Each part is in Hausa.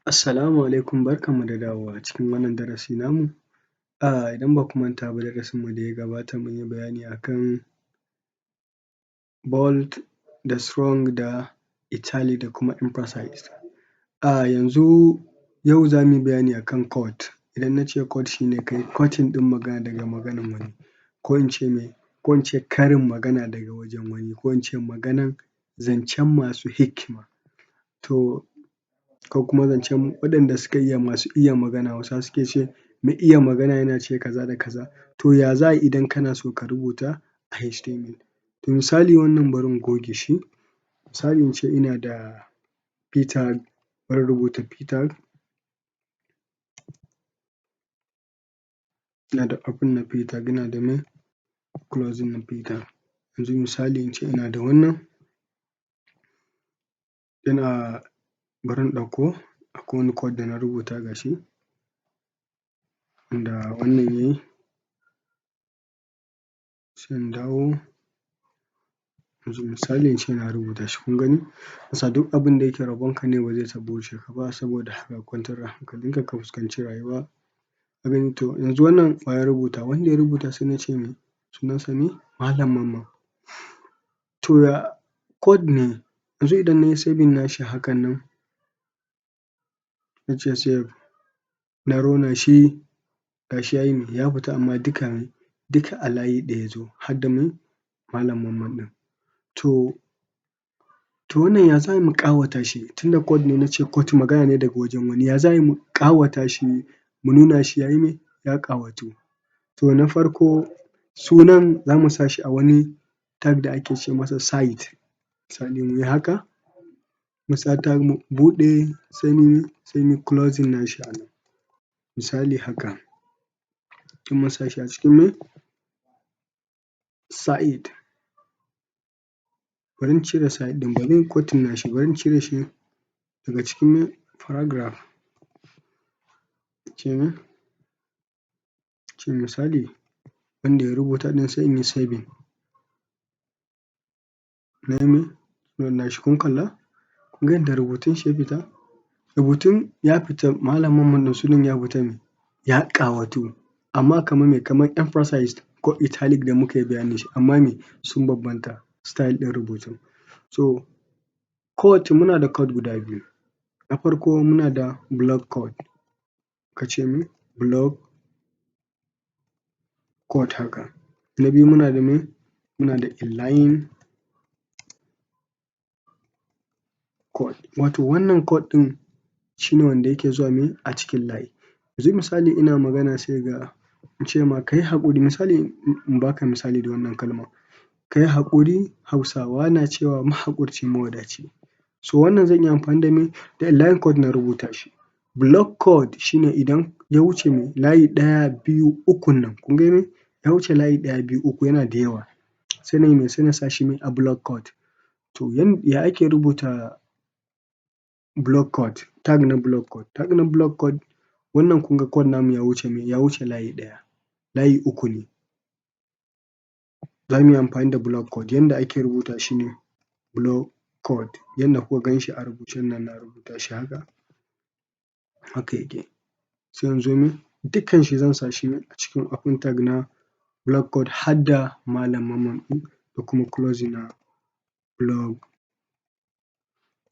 Assalamu alaikum, barkanmu da dawowa cikin wannan darasi namu. Idan ba ku manta ba darasinmu da ya gabata mun yi bayani akan bold da strong da italic da kuma emphasize. Yanzu yau za mu yi bayani akan quote, idan na ce quote shi ne kai quoting ɗin magana daga maganan wani, ko in ce karin magana daga wajen wani, ko in ce maganan zancen masu hikima, to ko kuma zancen waɗanda suka iya masu iya magana, Hausawa suke ce mai iya magana yana ce kaza da kaza. To ya za a yi idan kana so ka rubuta a HTML? To misali wannan bari in goge shi, misali in ce ina da Peter, bari in rubuta Peter, ina da open na Peter, ina da me closing na Peter. Yanzu misali in ce ina da wannan, bari in ɗauko, akwai wani quote da na rubuta ga shi, wanda wannan ya yi, sai in dawo, yanzu misali in ce na rubuta shi, kun gani? Bisa duk abin da yake rabonka ne ba zai taɓa wuce ka ba, saboda haka ka kwantar da hankalinka ka fuskanci rayuwa. Ka gani, to yanzu wannan wa ya rubuta? Wanda ya rubuta sai na ce me sunansa me Malam Mamman. To ya quote ne, yanzu idan na yi saving nashi hakan nan, na ce save, na rona shi, ga shi ya yi me ya fita, amma duka me duka a layi ɗaya ya zo, har da me Malam Mamman ɗin. To wannan ya za a yi mu ƙawata shi, tunda quote ne, na ce quote magana ne daga wajen wani, ya za a yi mu ƙawata shi, mu nuna shi ya yi me ya ƙawatu? To na farko sunan za mu sa shi a wani tag da ake ce masa site, misali mu yi haka, mu sa tag, mu buɗe, sai mu yi closing nashi a nan, misali haka, sai mu sa shi a cikin me site. Bari in cire site ɗin, bari in quoting nashi, bari in cire shi daga cikin me paragraph, ce misali wanda ya rubuta ɗin, sai in yi saving, na yi me close nashi, kun kalla? Kun ga yadda rubutun shi ya fita? Rubutun ya fita, Malam Mamman ɗin sunan ya fita me ya ƙawatu, amma kaman me kaman emphasized ko italic da muka yi bayanin shi, amma me sun bambanta style ɗin rubutun. So quote muna da quote guda biyu, na farko muna da block quote, ka ce me block quote haka. Na biyu muna da me muna da inline quote, wato wannan quote ɗin shi ne wanda yake zuwa me a cikin layi. Yanzu misali ina magana sai ga in ce ma ka yi haƙuri, misali in ba ka misali da wannan kalman, ka yi haƙuri Hausawa na cewa mahaƙurci mawadaci. So wannan zan yi amfani da me da inline quote na rubuta shi. Block quote shi ne idan ya wuce me layi ɗaya, biyu, ukun nan, kun ga me ya wuce layi ɗaya, biyu, uku, yana da yawa, sai na yi me sai na sa shi me a block quote. To ya ake rubuta block quote, tag na block quote? Tag na block quote, wannan kun ga quote namu ya wuce me ya wuce layi ɗaya, layi uku ne, za mu yi amfani da block quote. Yanda ake rubuta shi ne block quote, yanda kuka gan shi a rubucen nan na rubuta shi haka, haka yake. Sai in zo me dukkan shi zan sa shi me a cikin open tag na block quote, har da Malam Mamman ɗin da kuma closing na block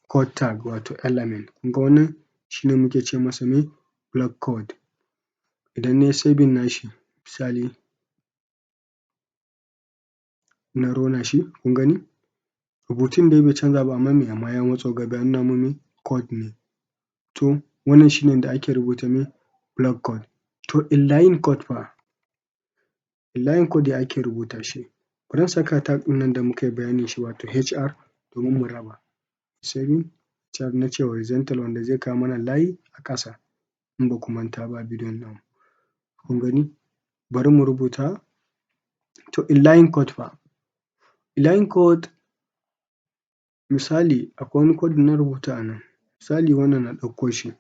quote tag, wato element. Kun ga wannan shi ne muke ce masa me block quote. Idan na yi saving nashi, misali na rona shi, kun gani rubutun dai bai canza ba, amma me amma ya matso gaba, ya nuna mun me quote ne. To wannan shi ne yanda ake rubuta me block quote. To inline quote fa? Inline quote ya ake rubuta shi? Bari in saka tag ɗin nan da muka yi bayanin shi, wato HR, domin mu raba. Saving HR, na ce horizontal, wanda zai kawo mana layi a ƙasa, in ba ku manta ba a bidiyon namu. Kun gani? Bari mu rubuta, to inline quote fa? Inline quote misali akwai wani quote da na rubuta a nan, misali wannan na ɗauko shi,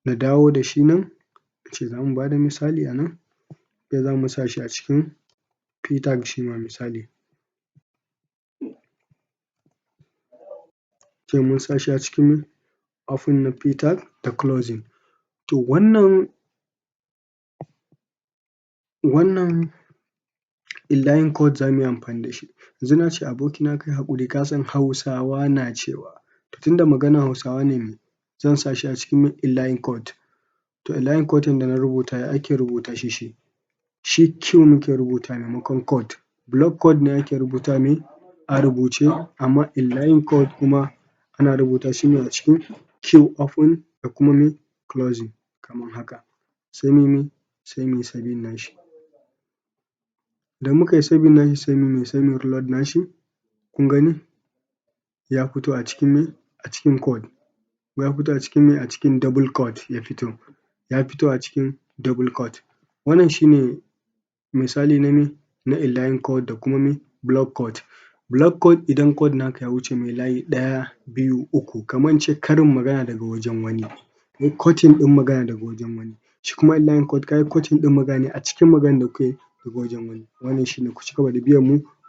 na dawo da shi nan, na ce za mu ba da misali a nan, sai za mu sa shi a cikin p tag shi ma misali, sai mun sa shi a cikin me open na P tag da closing. To wannan inline code za mu yi amfani da shi. Yanzu na ce abokina ka yi haƙuri ka san Hausawa na cewa, to tunda maganar Hausawa ne zan sa shi a cikin inline code. To inline code ɗin da na rubuta ya ake rubuta shi? Shi Q muke rubutawa maimakon code. Block code ne ake rubuta mai a rubuce, amma inline code kuma ana rubuta shi ne a cikin Q open da kuma me closing kamar haka. Sai mu yi saving nashi. Idan muka yi saving nashi sai mu reload nashi, kun gani ya fito a cikin me? A cikin code. Ya fito a cikin me? A cikin double code ya fito. Ya fito a cikin double code. Wannan shi ne misali na me? Na inline code da kuma me? Block code. Block code idan code naka ya wuce mai layi ɗaya, biyu, uku kamar in ce karin magana daga wajen wani, ka yi quoting ɗin magana daga wajen wani. Shi kuma inline code ka yi quoting ɗin magana ne a cikin maganar da kuka yi daga wajen wani. Wannan shi ne, ku cigaba da biyan mu.